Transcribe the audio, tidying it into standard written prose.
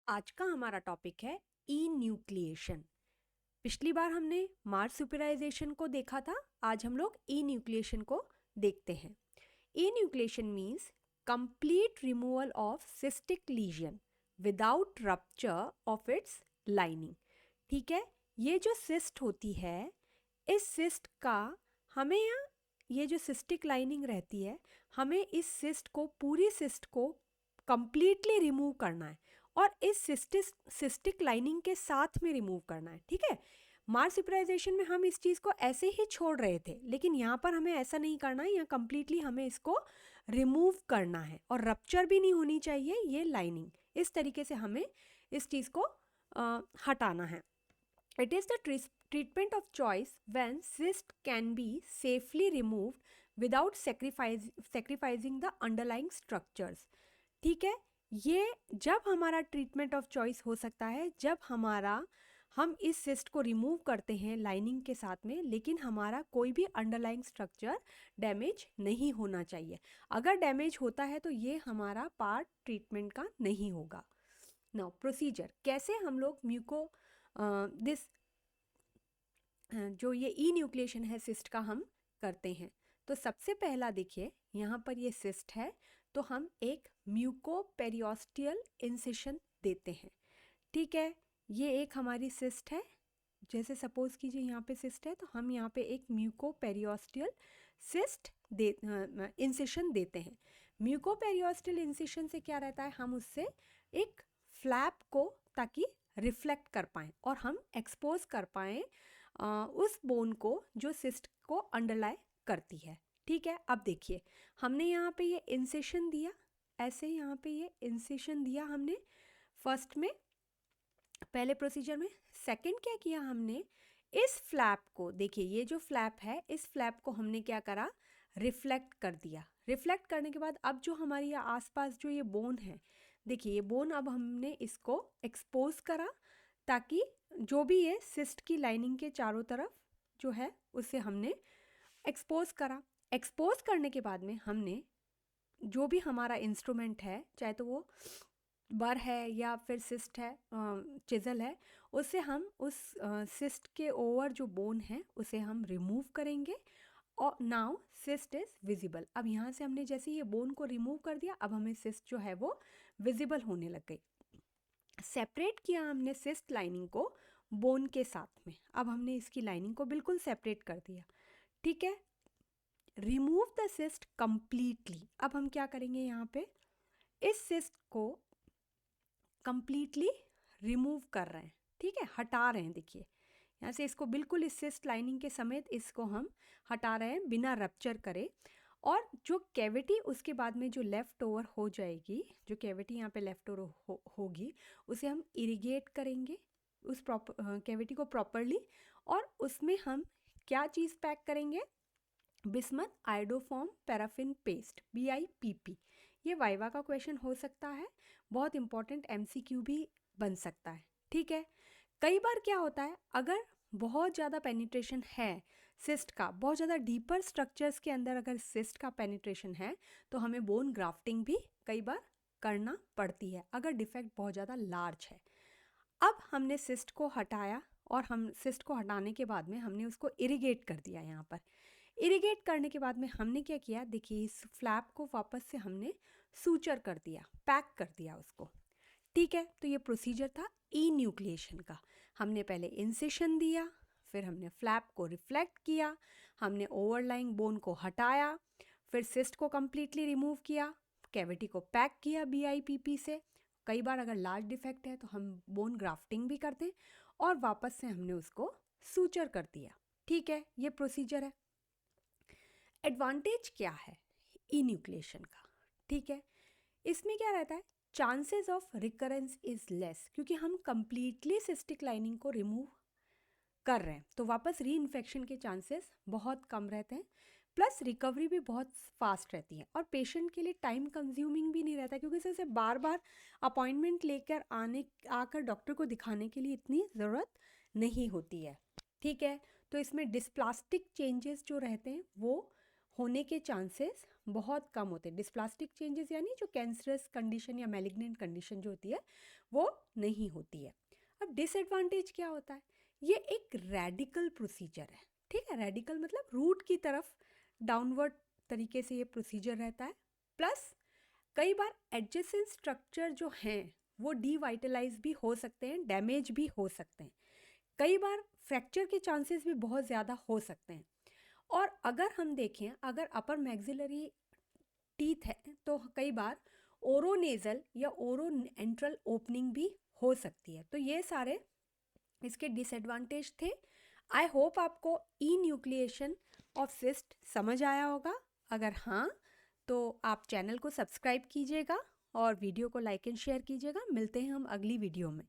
आज का हमारा टॉपिक है ई न्यूक्लिएशन। पिछली बार हमने मार्स सुपराइजेशन को देखा था, आज हम लोग ई न्यूक्लिएशन को देखते हैं। Enucleation means complete removal of cystic lesion without rupture of its lining. ठीक है, ये जो सिस्ट होती है, इस सिस्ट का हमें ये जो सिस्टिक लाइनिंग रहती है, हमें इस सिस्ट को, पूरी सिस्ट को कंप्लीटली रिमूव करना है और इस सिस्टिक लाइनिंग के साथ में रिमूव करना है। ठीक है, मार्स सुपराइजेशन में हम इस चीज़ को ऐसे ही छोड़ रहे थे, लेकिन यहाँ पर हमें ऐसा नहीं करना है। यहाँ कंप्लीटली हमें इसको रिमूव करना है और रप्चर भी नहीं होनी चाहिए ये लाइनिंग। इस तरीके से हमें इस चीज़ को हटाना है। It is the treatment of choice when cyst can be safely removed without sacrificing the underlying structures. ठीक है, ये जब हमारा ट्रीटमेंट ऑफ चॉइस हो सकता है जब हम इस सिस्ट को रिमूव करते हैं लाइनिंग के साथ में, लेकिन हमारा कोई भी अंडरलाइंग स्ट्रक्चर डैमेज नहीं होना चाहिए। अगर डैमेज होता है तो ये हमारा पार्ट ट्रीटमेंट का नहीं होगा। नाउ प्रोसीजर, कैसे हम लोग म्यूको दिस जो ये ई न्यूक्लिएशन है सिस्ट का हम करते हैं। तो सबसे पहला देखिए, यहाँ पर ये सिस्ट है तो हम एक म्यूकोपेरियोस्टियल इंसिशन देते हैं। ठीक है, ये एक हमारी सिस्ट है। जैसे सपोज कीजिए यहाँ पे सिस्ट है तो हम यहाँ पे एक म्यूकोपेरियोस्टियल सिस्ट इंसिशन देते हैं। म्यूकोपेरियोस्टियल इंसिशन से क्या रहता है, हम उससे एक फ्लैप को ताकि रिफ्लेक्ट कर पाएँ और हम एक्सपोज कर पाएँ उस बोन को जो सिस्ट को अंडरलाई करती है। ठीक है, अब देखिए हमने यहाँ पे ये इंसिशन दिया, ऐसे यहाँ पे ये इंसिशन दिया हमने फर्स्ट में, पहले प्रोसीजर में। सेकंड क्या किया हमने, इस फ्लैप को, देखिए ये जो फ्लैप है, इस फ्लैप को हमने क्या करा, रिफ्लेक्ट कर दिया। रिफ्लेक्ट करने के बाद अब जो हमारी ये आसपास जो ये बोन है, देखिए ये बोन अब हमने इसको एक्सपोज करा ताकि जो भी ये सिस्ट की लाइनिंग के चारों तरफ जो है उसे हमने एक्सपोज करा। एक्सपोज करने के बाद में हमने जो भी हमारा इंस्ट्रूमेंट है, चाहे तो वो बर है या फिर सिस्ट है, चिज़ल है, उससे हम उस सिस्ट के ओवर जो बोन है उसे हम रिमूव करेंगे और नाउ सिस्ट इज़ विजिबल। अब यहाँ से हमने जैसे ये बोन को रिमूव कर दिया, अब हमें सिस्ट जो है वो विजिबल होने लग गई। सेपरेट किया हमने सिस्ट लाइनिंग को बोन के साथ में। अब हमने इसकी लाइनिंग को बिल्कुल सेपरेट कर दिया। ठीक है, रिमूव द सिस्ट कंप्लीटली। अब हम क्या करेंगे, यहाँ पे इस सिस्ट को कंप्लीटली रिमूव कर रहे हैं। ठीक है, हटा रहे हैं। देखिए यहाँ से इसको बिल्कुल इस सिस्ट लाइनिंग के समेत इसको हम हटा रहे हैं बिना रप्चर करे। और जो कैविटी उसके बाद में जो लेफ़्ट ओवर हो जाएगी, जो कैविटी यहाँ पे लेफ़्ट ओवर होगी, उसे हम इरिगेट करेंगे उस कैविटी को प्रॉपरली। और उसमें हम क्या चीज़ पैक करेंगे, bismuth iodoform paraffin paste, BIPP। ये वाइवा का क्वेश्चन हो सकता है, बहुत इंपॉर्टेंट MCQ भी बन सकता है। ठीक है, कई बार क्या होता है, अगर बहुत ज़्यादा पेनिट्रेशन है सिस्ट का, बहुत ज़्यादा डीपर स्ट्रक्चर्स के अंदर अगर सिस्ट का पेनिट्रेशन है तो हमें बोन ग्राफ्टिंग भी कई बार करना पड़ती है अगर डिफेक्ट बहुत ज़्यादा लार्ज है। अब हमने सिस्ट को हटाया और हम सिस्ट को हटाने के बाद में हमने उसको इरिगेट कर दिया। यहाँ पर इरिगेट करने के बाद में हमने क्या किया, देखिए इस फ्लैप को वापस से हमने सूचर कर दिया, पैक कर दिया उसको। ठीक है, तो ये प्रोसीजर था ई न्यूक्लिएशन का। हमने पहले इंसिशन दिया, फिर हमने फ्लैप को रिफ्लेक्ट किया, हमने ओवरलाइंग बोन को हटाया, फिर सिस्ट को कम्प्लीटली रिमूव किया, कैविटी को पैक किया BIPP से। कई बार अगर लार्ज डिफेक्ट है तो हम बोन ग्राफ्टिंग भी करते हैं और वापस से हमने उसको सूचर कर दिया। ठीक है, ये प्रोसीजर है। एडवांटेज क्या है ई न्यूक्लिएशन का, ठीक है, इसमें क्या रहता है, chances of recurrence is less, क्योंकि हम कंप्लीटली सिस्टिक लाइनिंग को रिमूव कर रहे हैं तो वापस री इन्फेक्शन के चांसेस बहुत कम रहते हैं। प्लस रिकवरी भी बहुत फास्ट रहती है और पेशेंट के लिए टाइम कंज्यूमिंग भी नहीं रहता, क्योंकि इसे बार बार अपॉइंटमेंट लेकर आकर डॉक्टर को दिखाने के लिए इतनी ज़रूरत नहीं होती है। ठीक है, तो इसमें डिस्प्लास्टिक चेंजेस जो रहते हैं वो होने के चांसेस बहुत कम होते हैं। डिस्प्लास्टिक चेंजेस यानी जो कैंसरस कंडीशन या मैलिग्नेंट कंडीशन जो होती है वो नहीं होती है। अब डिसएडवांटेज क्या होता है? ये एक रेडिकल प्रोसीजर है, ठीक है। रेडिकल मतलब रूट की तरफ डाउनवर्ड तरीके से ये प्रोसीजर रहता है। प्लस कई बार एडजेसेंट स्ट्रक्चर जो हैं वो डीवाइटलाइज भी हो सकते हैं, डैमेज भी हो सकते हैं। कई बार फ्रैक्चर के चांसेस भी बहुत ज़्यादा हो सकते हैं। और अगर हम देखें, अगर अपर मैक्सिलरी टीथ है तो कई बार ओरोनेजल या ओरो एंट्रल ओपनिंग भी हो सकती है। तो ये सारे इसके डिसएडवांटेज थे। आई होप आपको ई न्यूक्लिएशन ऑफ सिस्ट समझ आया होगा। अगर हाँ तो आप चैनल को सब्सक्राइब कीजिएगा और वीडियो को लाइक एंड शेयर कीजिएगा। मिलते हैं हम अगली वीडियो में।